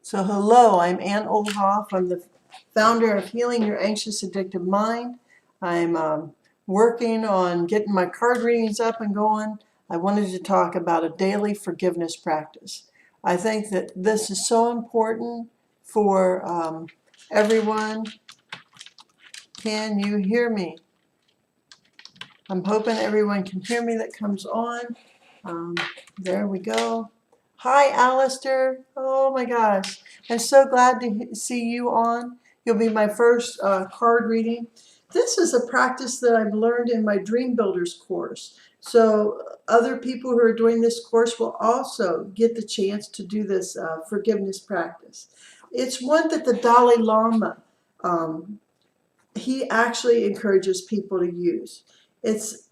So hello, I'm Ann Oldhoff. I'm the founder of Healing Your Anxious Addictive Mind. I'm working on getting my card readings up and going. I wanted to talk about a daily forgiveness practice. I think that this is so important for everyone. Can you hear me? I'm hoping everyone can hear me that comes on. There we go. Hi, Alistair. Oh my gosh. I'm so glad to see you on. You'll be my first card reading. This is a practice that I've learned in my Dream Builders course. So other people who are doing this course will also get the chance to do this forgiveness practice. It's one that the Dalai Lama, he actually encourages people to use. It's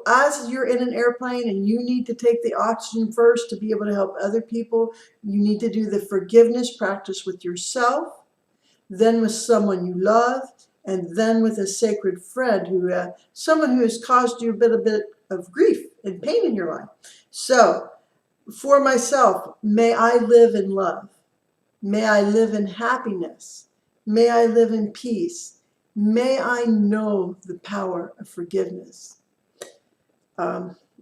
as you're in an airplane and you need to take the oxygen first to be able to help other people, you need to do the forgiveness practice with yourself, then with someone you love, and then with a sacred friend someone who has caused you a bit of grief and pain in your life. So for myself, may I live in love. May I live in happiness. May I live in peace. May I know the power of forgiveness.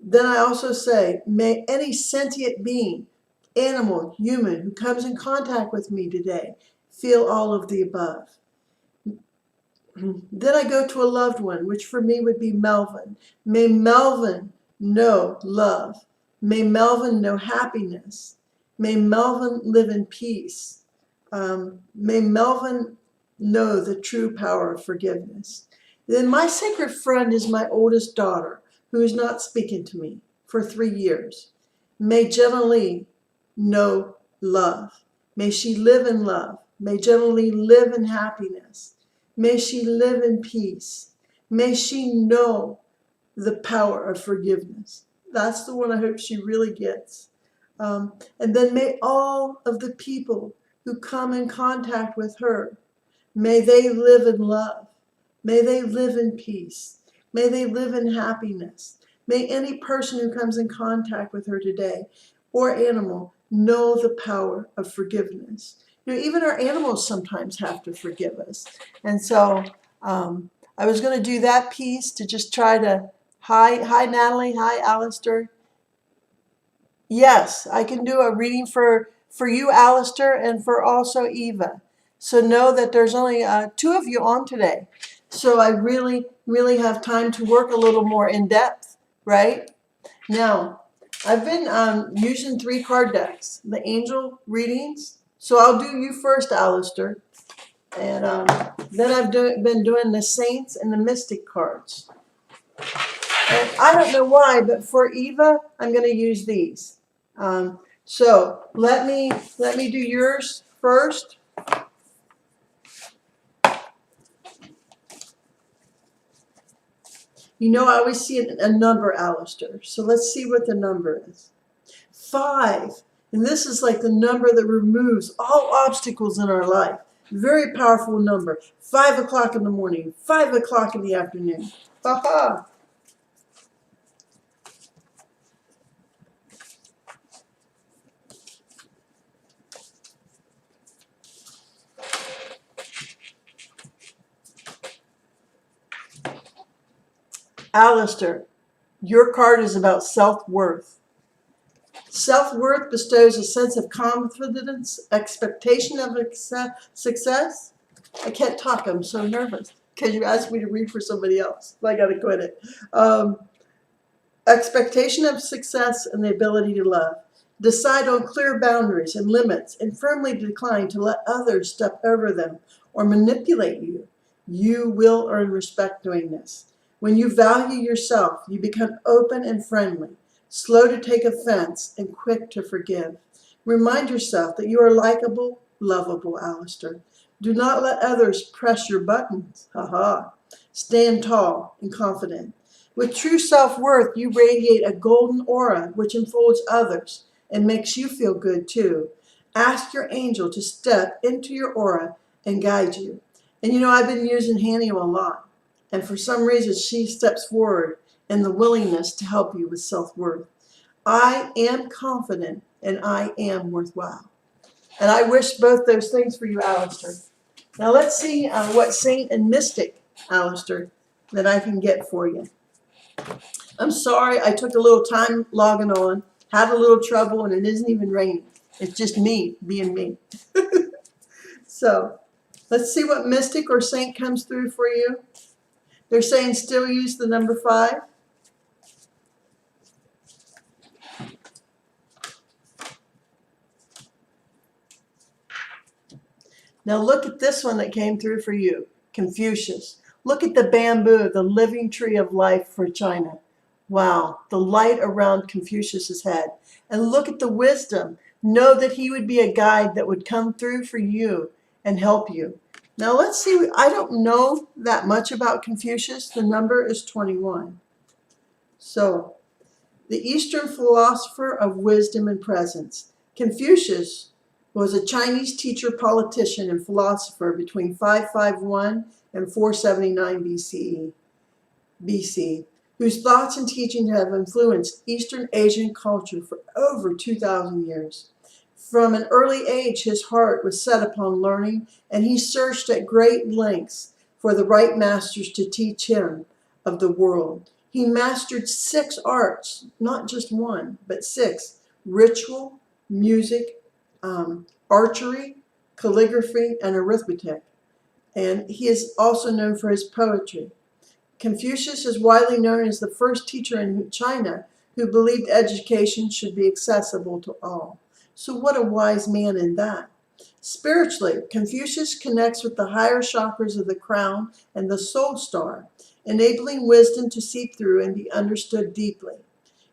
Then I also say, may any sentient being, animal, human, who comes in contact with me today, feel all of the above. Then I go to a loved one, which for me would be Melvin. May Melvin know love. May Melvin know happiness. May Melvin live in peace. May Melvin know the true power of forgiveness. Then my sacred friend is my oldest daughter, who is not speaking to me for 3 years. May Jenna Lee know love. May she live in love. May Jenna Lee live in happiness. May she live in peace. May she know the power of forgiveness. That's the one I hope she really gets. And then may all of the people who come in contact with her, may they live in love. May they live in peace. May they live in happiness. May any person who comes in contact with her today, or animal, know the power of forgiveness. You know, even our animals sometimes have to forgive us. And so I was going to do that piece to just try to, hi Natalie, hi Alistair. Yes, I can do a reading for you, Alistair, and for also Eva. So know that there's only 2 of you on today. So I really have time to work a little more in depth, right? Now, I've been using 3 card decks, the angel readings. So I'll do you first, Alistair. And then I've been doing the saints and the mystic cards. And I don't know why, but for Eva, I'm going to use these. So let me do yours first. You know, I always see a number, Alistair. So let's see what the number is. 5. And this is like the number that removes all obstacles in our life. Very powerful number. 5 o'clock in the morning, 5 o'clock in the afternoon. Ha-ha. Alistair, your card is about self-worth. Self-worth bestows a sense of confidence, expectation of success. I can't talk, I'm so nervous because you asked me to read for somebody else. I got to quit it. Expectation of success and the ability to love. Decide on clear boundaries and limits and firmly decline to let others step over them or manipulate you. You will earn respect doing this. When you value yourself, you become open and friendly, slow to take offense, and quick to forgive. Remind yourself that you are likable, lovable, Alistair. Do not let others press your buttons. Ha-ha. Stand tall and confident. With true self-worth, you radiate a golden aura which enfolds others and makes you feel good too. Ask your angel to step into your aura and guide you. And you know, I've been using Haniel a lot. And for some reason, she steps forward in the willingness to help you with self-worth. I am confident and I am worthwhile. And I wish both those things for you, Alistair. Now let's see what saint and mystic, Alistair, that I can get for you. I'm sorry I took a little time logging on, had a little trouble, and it isn't even raining. It's just me being me. So let's see what mystic or saint comes through for you. They're saying still use the number 5. Now look at this one that came through for you, Confucius. Look at the bamboo, the living tree of life for China. Wow, the light around Confucius's head. And look at the wisdom. Know that he would be a guide that would come through for you and help you. Now let's see, I don't know that much about Confucius. The number is 21. So, the Eastern philosopher of wisdom and presence. Confucius was a Chinese teacher, politician, and philosopher between 551 and 479 BC, whose thoughts and teachings have influenced Eastern Asian culture for over 2,000 years. From an early age, his heart was set upon learning, and he searched at great lengths for the right masters to teach him of the world. He mastered 6 arts, not just one, but 6: ritual, music, archery, calligraphy, and arithmetic. And he is also known for his poetry. Confucius is widely known as the first teacher in China who believed education should be accessible to all. So what a wise man in that. Spiritually, Confucius connects with the higher chakras of the crown and the soul star, enabling wisdom to seep through and be understood deeply.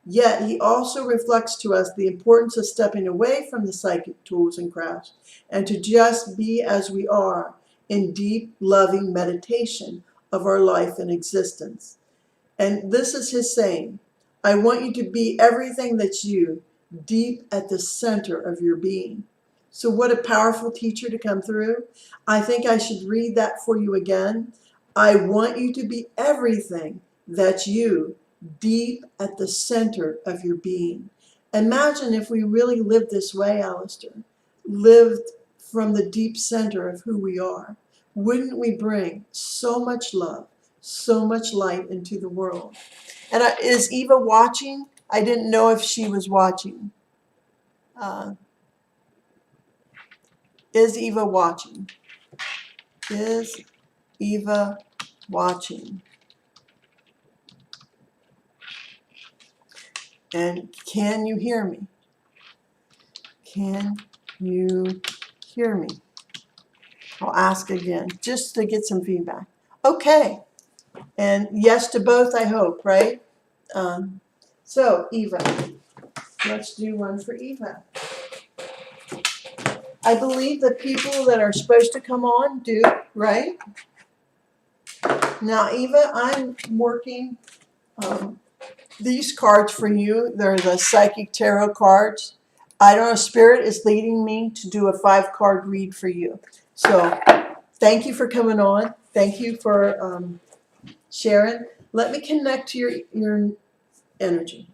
Yet he also reflects to us the importance of stepping away from the psychic tools and crafts and to just be as we are in deep, loving meditation of our life and existence. And this is his saying, I want you to be everything that's you, deep at the center of your being. So what a powerful teacher to come through. I think I should read that for you again. I want you to be everything that's you, deep at the center of your being. Imagine if we really lived this way, Alistair, lived from the deep center of who we are. Wouldn't we bring so much love, so much light into the world? And is Eva watching? I didn't know if she was watching. Is Eva watching? Is Eva watching? And can you hear me? Can you hear me? I'll ask again, just to get some feedback. Okay. And yes to both, I hope, right? So, Eva. Let's do one for Eva. I believe the people that are supposed to come on do, right? Now, Eva, I'm working these cards for you. They're the Psychic Tarot cards. I don't know, Spirit is leading me to do a 5-card read for you. So, thank you for coming on. Thank you for sharing. Let me connect to your energy.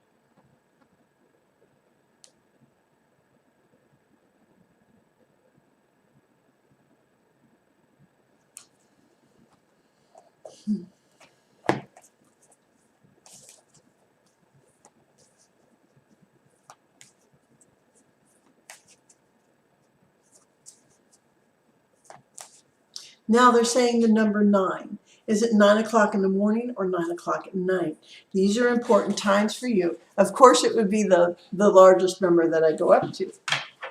Now they're saying the number 9. Is it 9 o'clock in the morning or 9 o'clock at night? These are important times for you. Of course, it would be the largest number that I go up to.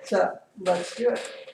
So let's do it.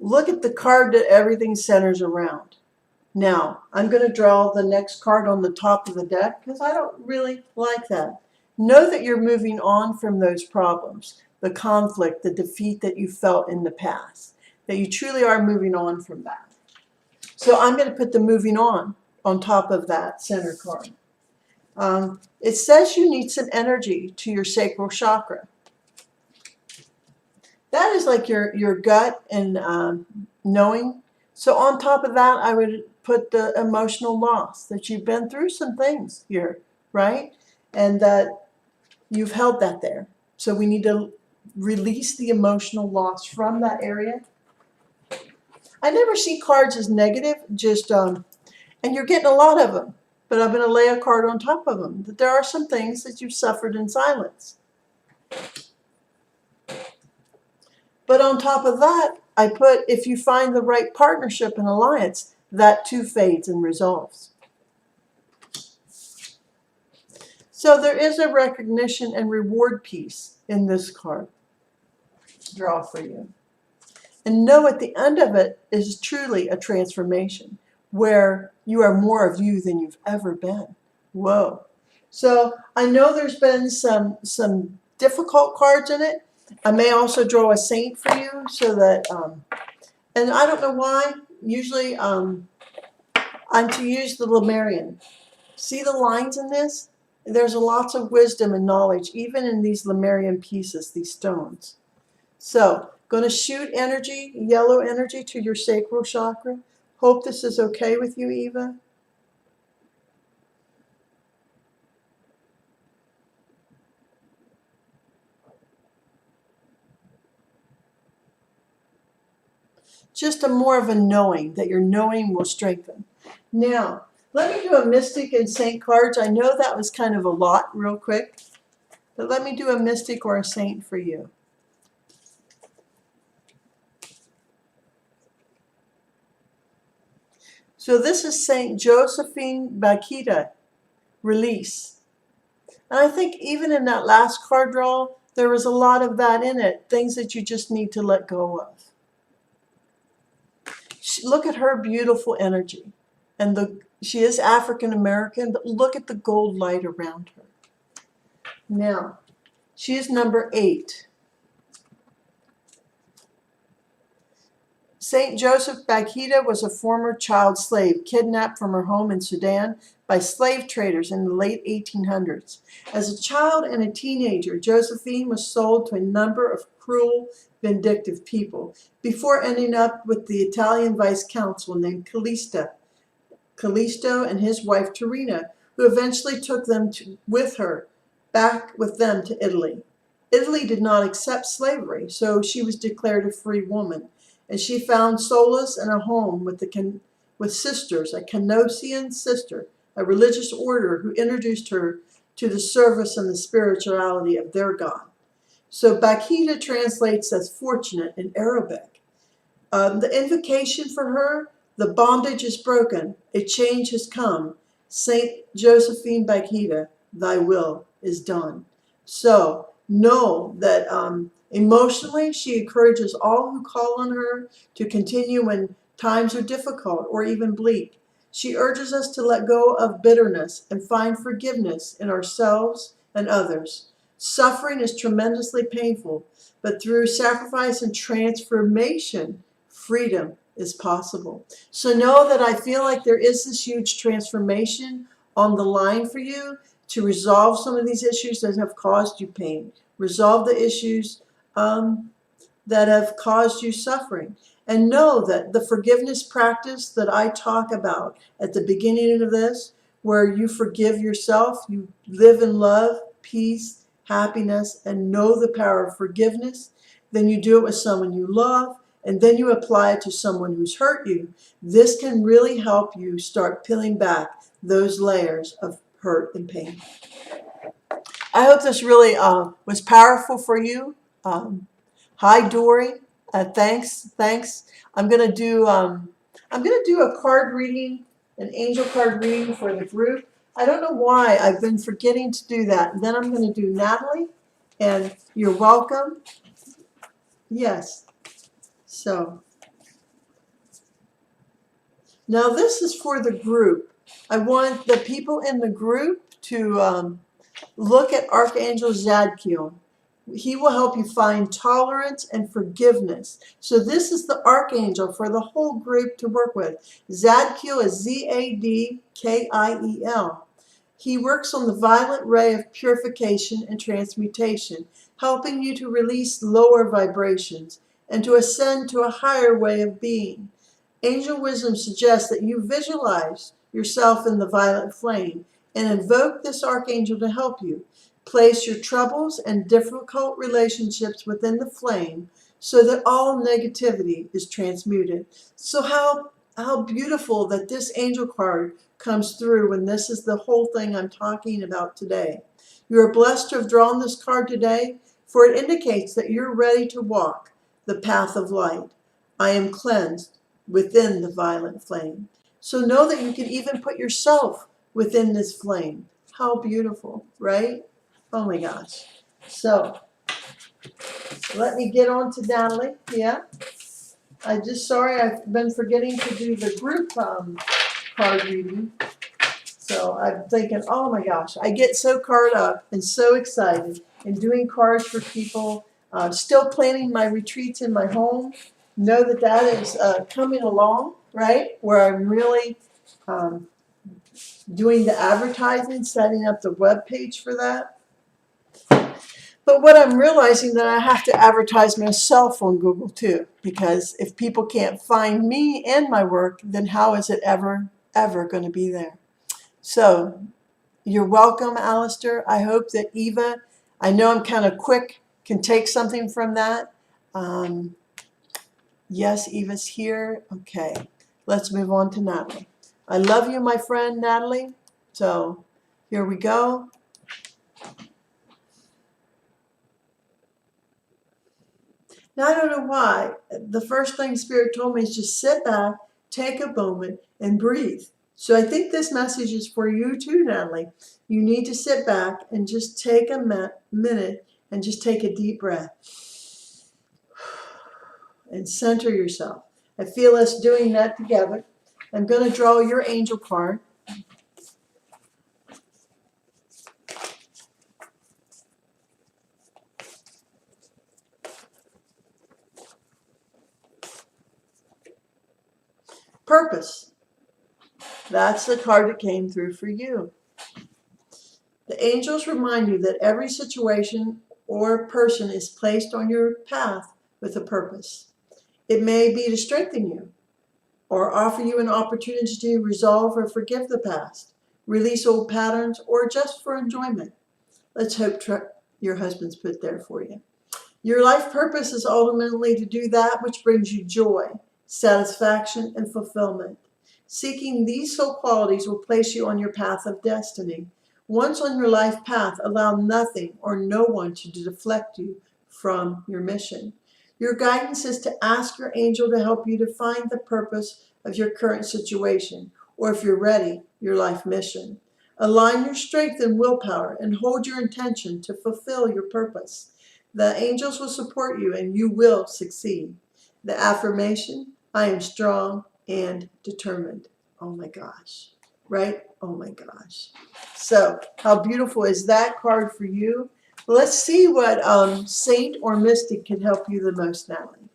look at the card that everything centers around. Now, I'm going to draw the next card on the top of the deck because I don't really like that. Know that you're moving on from those problems, the conflict, the defeat that you felt in the past, that you truly are moving on from that. So I'm going to put the moving on top of that center card. It says you need some energy to your sacral chakra. That is like your gut and knowing. So on top of that, I would put the emotional loss, that you've been through some things here, right? And that you've held that there. So we need to release the emotional loss from that area. I never see cards as negative, just, and you're getting a lot of them, but I'm going to lay a card on top of them, that there are some things that you've suffered in silence. But on top of that, I put, if you find the right partnership and alliance, that too fades and resolves. So there is a recognition and reward piece in this card draw for you. And know at the end of it is truly a transformation where you are more of you than you've ever been. Whoa. So I know there's been some difficult cards in it. I may also draw a saint for you so that, and I don't know why, usually I'm to use the Lemurian. See the lines in this? There's lots of wisdom and knowledge, even in these Lemurian pieces, these stones. So, going to shoot energy, yellow energy to your sacral chakra. Hope this is okay with you, Eva. Just more of a knowing, that your knowing will strengthen. Now, let me do a mystic and saint cards. I know that was kind of a lot real quick, but let me do a mystic or a saint for you. So this is Saint Josephine Bakhita, release. And I think even in that last card draw, there was a lot of that in it, things that you just need to let go of. Look at her beautiful energy. And she is African American, but look at the gold light around her. Now, she is number 8. Saint Joseph Bakhita was a former child slave kidnapped from her home in Sudan by slave traders in the late 1800s. As a child and a teenager, Josephine was sold to a number of cruel, vindictive people before ending up with the Italian vice consul named Callisto and his wife Terina, who eventually took them with her back with them to Italy. Italy did not accept slavery, so she was declared a free woman, and she found solace and a home with sisters, a Canossian sister, a religious order who introduced her to the service and the spirituality of their God. So Bakhita translates as fortunate in Arabic. The invocation for her, the bondage is broken, a change has come. Saint Josephine Bakhita, thy will is done. So know that emotionally, she encourages all who call on her to continue when times are difficult or even bleak. She urges us to let go of bitterness and find forgiveness in ourselves and others. Suffering is tremendously painful, but through sacrifice and transformation, freedom is possible. So know that I feel like there is this huge transformation on the line for you to resolve some of these issues that have caused you pain. Resolve the issues that have caused you suffering. And know that the forgiveness practice that I talk about at the beginning of this, where you forgive yourself, you live in love, peace, happiness, and know the power of forgiveness, then you do it with someone you love, and then you apply it to someone who's hurt you. This can really help you start peeling back those layers of hurt and pain. I hope this really was powerful for you. Hi, Dory. Thanks. I'm gonna do a card reading, an angel card reading for the group. I don't know why I've been forgetting to do that. And then I'm going to do Natalie, and you're welcome. Yes. So Now this is for the group. I want the people in the group to look at Archangel Zadkiel. He will help you find tolerance and forgiveness. So this is the archangel for the whole group to work with. Zadkiel is Zadkiel. He works on the violet ray of purification and transmutation, helping you to release lower vibrations and to ascend to a higher way of being. Angel wisdom suggests that you visualize yourself in the violet flame and invoke this archangel to help you. Place your troubles and difficult relationships within the flame so that all negativity is transmuted. So how beautiful that this angel card comes through when this is the whole thing I'm talking about today. You are blessed to have drawn this card today, for it indicates that you're ready to walk the path of light. I am cleansed within the violet flame. So know that you can even put yourself within this flame. How beautiful, right? Oh my gosh. So let me get on to Natalie. Yeah. Sorry, I've been forgetting to do the group card reading. So I'm thinking, oh my gosh, I get so caught up and so excited in doing cards for people. Still planning my retreats in my home. Know that that is coming along, right? Where I'm really doing the advertising, setting up the web page for that. But what I'm realizing that I have to advertise myself on Google too, because if people can't find me and my work, then how is it ever going to be there? So you're welcome, Alistair. I hope that Eva, I know I'm kind of quick, can take something from that. Yes, Eva's here. Okay, let's move on to Natalie. I love you, my friend, Natalie. So here we go. Now, I don't know why. The first thing Spirit told me is just sit back, take a moment, and breathe. So I think this message is for you too, Natalie. You need to sit back and just take a minute and just take a deep breath. And center yourself. I feel us doing that together. I'm going to draw your angel card. Purpose. That's the card that came through for you. The angels remind you that every situation or person is placed on your path with a purpose. It may be to strengthen you or offer you an opportunity to resolve or forgive the past, release old patterns, or just for enjoyment. Let's hope your husband's put there for you. Your life purpose is ultimately to do that which brings you joy, satisfaction, and fulfillment. Seeking these soul qualities will place you on your path of destiny. Once on your life path, allow nothing or no one to deflect you from your mission. Your guidance is to ask your angel to help you to find the purpose of your current situation, or if you're ready, your life mission. Align your strength and willpower and hold your intention to fulfill your purpose. The angels will support you and you will succeed. The affirmation, I am strong and determined. Oh my gosh, right? Oh my gosh. So how beautiful is that card for you? Let's see what saint or mystic can help you the most, Natalie.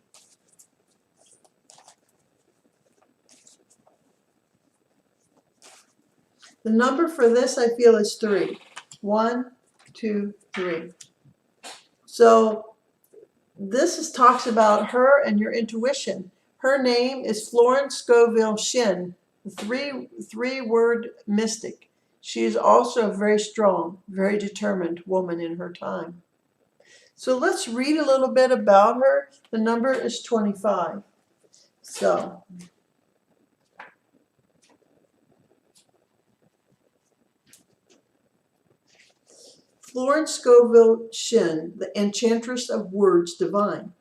The number for this, I feel, is 3. 1, 2, 3. So this talks about her and your intuition. Her name is Florence Scoville Shin, the three-word mystic. She is also a very strong, very determined woman in her time. So let's read a little bit about her. The number is 25. So Florence Scoville Shin, the enchantress of words divine.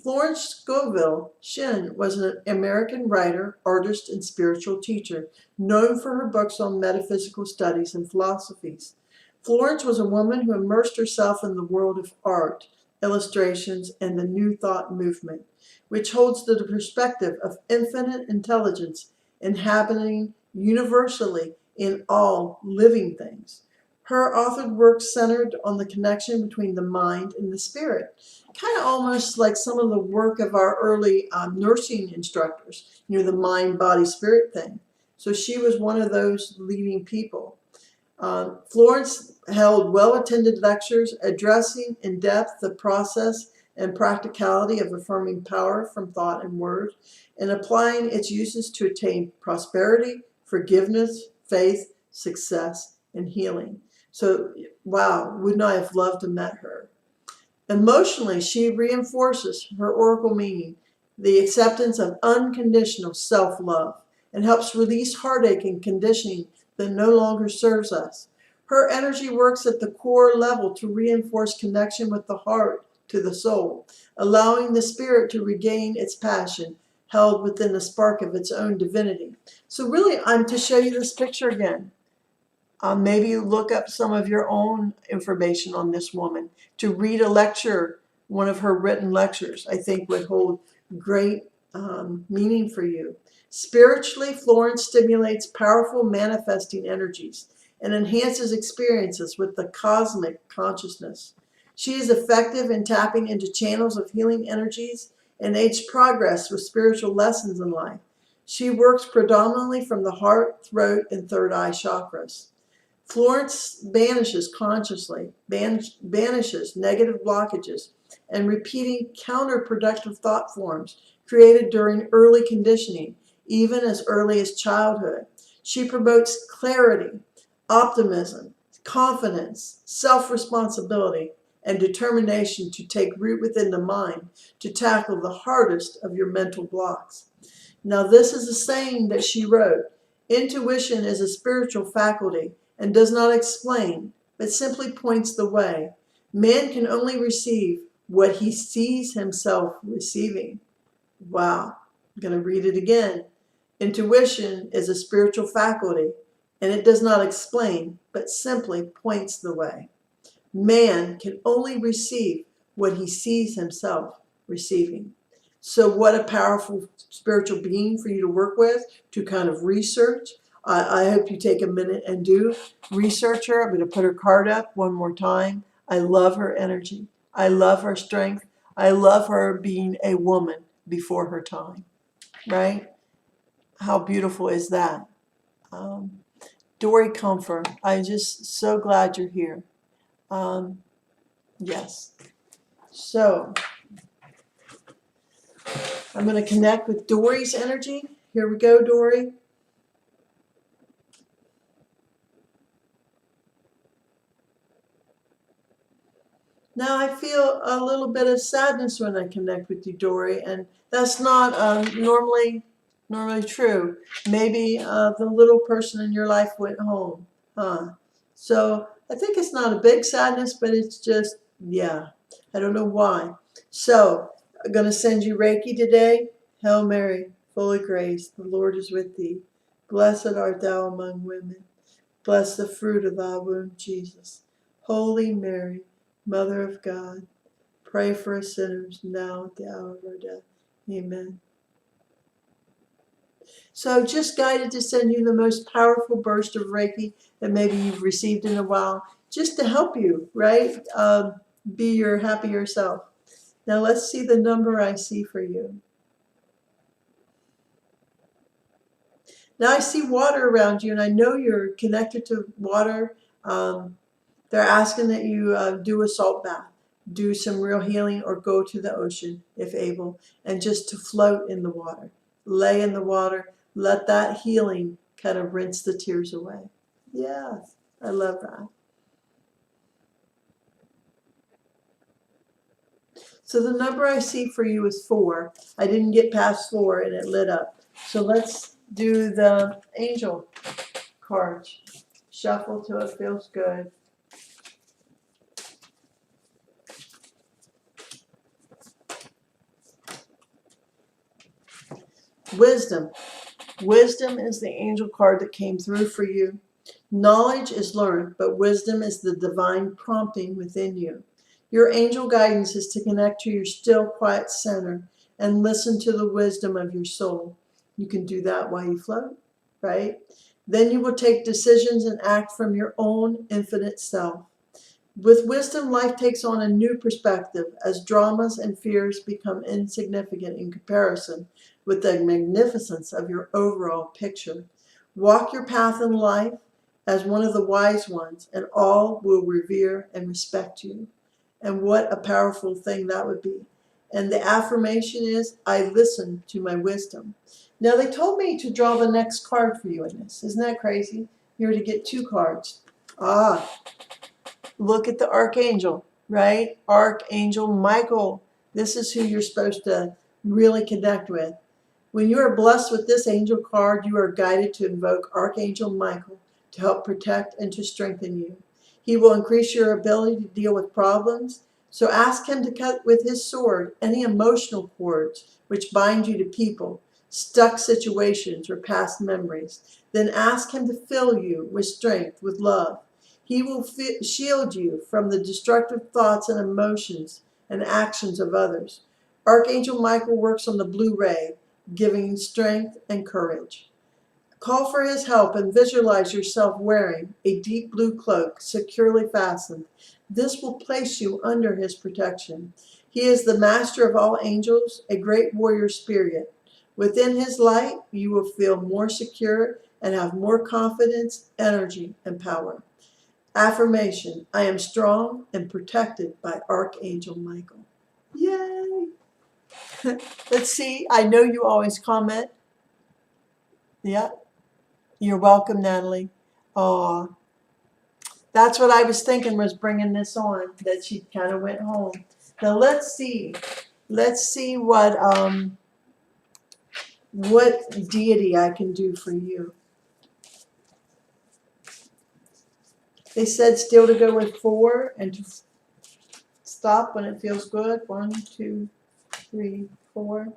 Florence Scoville Shin was an American writer, artist, and spiritual teacher, known for her books on metaphysical studies and philosophies. Florence was a woman who immersed herself in the world of art, illustrations, and the New Thought movement. which holds the perspective of infinite intelligence inhabiting universally in all living things. Her authored work centered on the connection between the mind and the spirit, kind of almost like some of the work of our early nursing instructors, the mind, body, spirit thing. So she was one of those leading people. Florence held well-attended lectures addressing in depth the process and practicality of affirming power from thought and word and applying its uses to attain prosperity, forgiveness, faith, success, and healing. So, wow, wouldn't I have loved to met her? Emotionally, she reinforces her oracle meaning, the acceptance of unconditional self-love, and helps release heartache and conditioning that no longer serves us. Her energy works at the core level to reinforce connection with the heart to the soul, allowing the spirit to regain its passion held within the spark of its own divinity. So really, I'm to show you this picture again. Maybe you look up some of your own information on this woman. To read a lecture, one of her written lectures, I think would hold great meaning for you. Spiritually, Florence stimulates powerful manifesting energies and enhances experiences with the cosmic consciousness. She is effective in tapping into channels of healing energies and aids progress with spiritual lessons in life. She works predominantly from the heart, throat, and third eye chakras. Florence banishes negative blockages and repeating counterproductive thought forms created during early conditioning, even as early as childhood. She promotes clarity, optimism, confidence, self-responsibility, and determination to take root within the mind to tackle the hardest of your mental blocks. Now, this is a saying that she wrote. Intuition is a spiritual faculty and does not explain, but simply points the way. Man can only receive what he sees himself receiving. Wow. I'm going to read it again. Intuition is a spiritual faculty, and it does not explain, but simply points the way. Man can only receive what he sees himself receiving. So what a powerful spiritual being for you to work with, to kind of research. I hope you take a minute and do research her. I'm going to put her card up one more time. I love her energy. I love her strength. I love her being a woman before her time, right? How beautiful is that? Dory Comfort, I'm just so glad you're here. Yes. So I'm going to connect with Dory's energy. Here we go, Dory. Now I feel a little bit of sadness when I connect with you, Dory, and that's not normally true. Maybe the little person in your life went home, huh? So I think it's not a big sadness, but it's just, yeah, I don't know why. So I'm going to send you Reiki today. Hail Mary, full of grace, the Lord is with thee. Blessed art thou among women. Blessed the fruit of thy womb, Jesus. Holy Mary, Mother of God, pray for us sinners now at the hour of our death. Amen. So just guided to send you the most powerful burst of Reiki that maybe you've received in a while, just to help you, right? Be your happier self. Now let's see the number I see for you. Now I see water around you, and I know you're connected to water. They're asking that you do a salt bath, do some real healing, or go to the ocean if able, and just to float in the water. Lay in the water, let that healing kind of rinse the tears away. Yeah, I love that. So the number I see for you is 4. I didn't get past 4 and it lit up. So let's do the angel cards. Shuffle till it feels good. Wisdom. Wisdom is the angel card that came through for you. Knowledge is learned, but wisdom is the divine prompting within you. Your angel guidance is to connect to your still, quiet center and listen to the wisdom of your soul. You can do that while you float, right? Then you will take decisions and act from your own infinite self. With wisdom, life takes on a new perspective as dramas and fears become insignificant in comparison with the magnificence of your overall picture. Walk your path in life as one of the wise ones, and all will revere and respect you. And what a powerful thing that would be. And the affirmation is, I listen to my wisdom. Now, they told me to draw the next card for you in this. Isn't that crazy? You're to get 2 cards. Look at the archangel, right? Archangel Michael. This is who you're supposed to really connect with. When you are blessed with this angel card, you are guided to invoke Archangel Michael to help protect and to strengthen you. He will increase your ability to deal with problems. So ask him to cut with his sword any emotional cords which bind you to people, stuck situations, or past memories. Then ask him to fill you with strength, with love. He will shield you from the destructive thoughts and emotions and actions of others. Archangel Michael works on the blue ray, giving strength and courage. Call for his help and visualize yourself wearing a deep blue cloak securely fastened. This will place you under his protection. He is the master of all angels, a great warrior spirit. Within his light, you will feel more secure and have more confidence, energy, and power. Affirmation, I am strong and protected by Archangel Michael. Yay! Let's see, I know you always comment. Yeah, you're welcome, Natalie. Oh, that's what I was thinking was bringing this on, that she kind of went home. Now let's see what deity I can do for you. They said still to go with 4 and to stop when it feels good. 1, 2, 3, 4.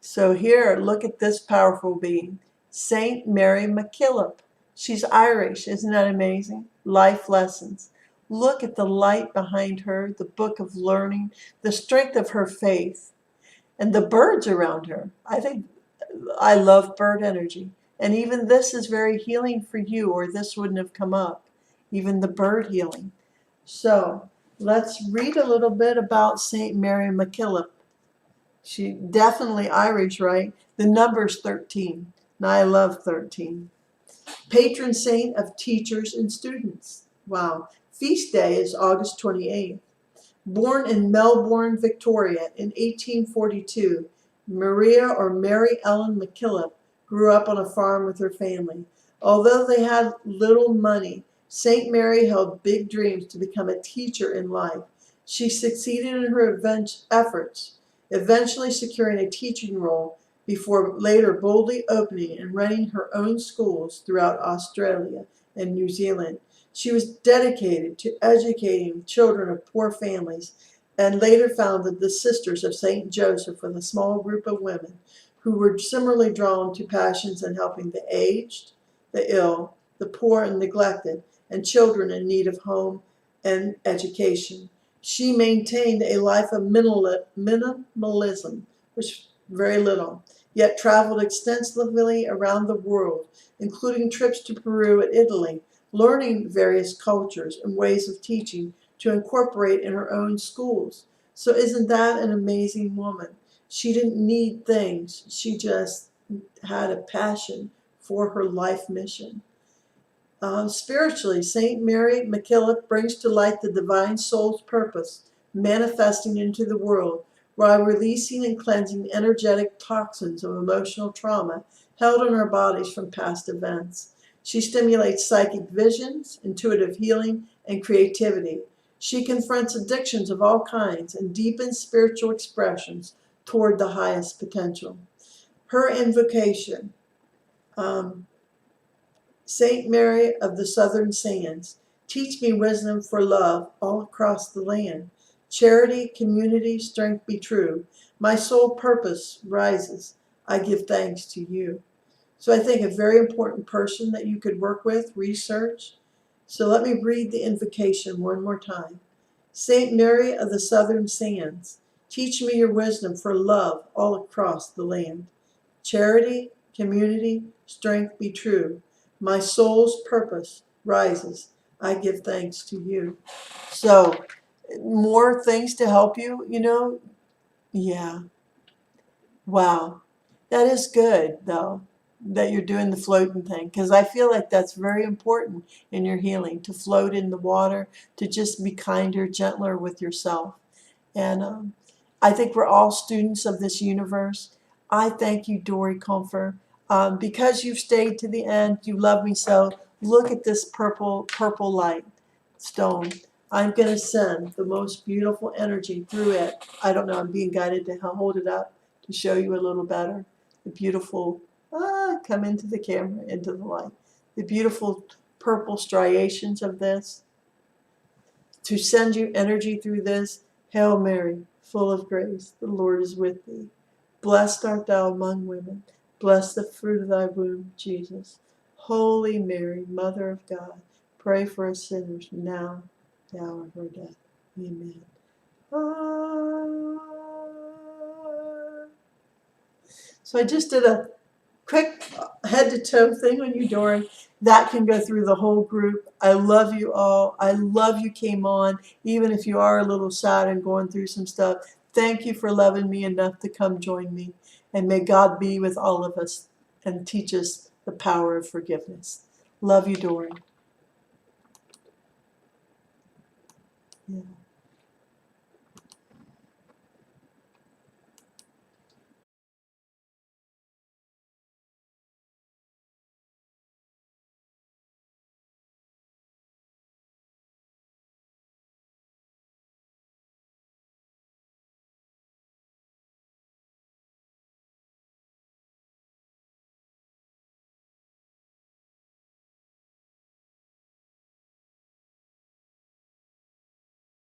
So here, look at this powerful being, Saint Mary MacKillop. She's Irish. Isn't that amazing? Life lessons. Look at the light behind her, the book of learning, the strength of her faith, and the birds around her. I love bird energy. And even this is very healing for you, or this wouldn't have come up, even the bird healing. So let's read a little bit about Saint Mary MacKillop. She definitely Irish, right? The number's 13. And I love 13. Patron saint of teachers and students. Wow. Feast day is August 28th. Born in Melbourne, Victoria in 1842, Maria or Mary Ellen MacKillop grew up on a farm with her family. Although they had little money, St. Mary held big dreams to become a teacher in life. She succeeded in her efforts, eventually securing a teaching role before later boldly opening and running her own schools throughout Australia and New Zealand. She was dedicated to educating children of poor families and later founded the Sisters of St. Joseph with a small group of women who were similarly drawn to passions in helping the aged, the ill, the poor and neglected, and children in need of home and education. She maintained a life of minimalism, which very little, yet traveled extensively around the world, including trips to Peru and Italy, learning various cultures and ways of teaching to incorporate in her own schools. So isn't that an amazing woman? She didn't need things. She just had a passion for her life mission. Spiritually, St. Mary MacKillop brings to light the divine soul's purpose, manifesting into the world, while releasing and cleansing energetic toxins of emotional trauma held in our bodies from past events. She stimulates psychic visions, intuitive healing, and creativity. She confronts addictions of all kinds and deepens spiritual expressions toward the highest potential. Her invocation, Saint Mary of the Southern Sands, teach me wisdom for love all across the land. Charity, community, strength be true. My soul purpose rises. I give thanks to you. So I think a very important person that you could work with, research. So let me read the invocation one more time. Saint Mary of the Southern Sands, Teach me your wisdom for love all across the land. Charity, community, strength be true. My soul's purpose rises. I give thanks to you. So, more things to help you, Yeah. Wow. That is good, though, that you're doing the floating thing, because I feel like that's very important in your healing, to float in the water, to just be kinder, gentler with yourself. And I think we're all students of this universe. I thank you, Dory Comfer, because you've stayed to the end. You love me so. Look at this purple light stone. I'm going to send the most beautiful energy through it. I don't know. I'm being guided to hold it up to show you a little better. The beautiful, come into the camera, into the light. The beautiful purple striations of this. To send you energy through this. Hail Mary, full of grace, the Lord is with thee. Blessed art thou among women. Blessed the fruit of thy womb, Jesus. Holy Mary, Mother of God, pray for us sinners now, the hour of our death. Amen. So I just did a quick head to toe thing on you, Dory. That can go through the whole group. I love you all. I love you came on, even if you are a little sad and going through some stuff. Thank you for loving me enough to come join me. And may God be with all of us and teach us the power of forgiveness. Love you, Dory. Yeah.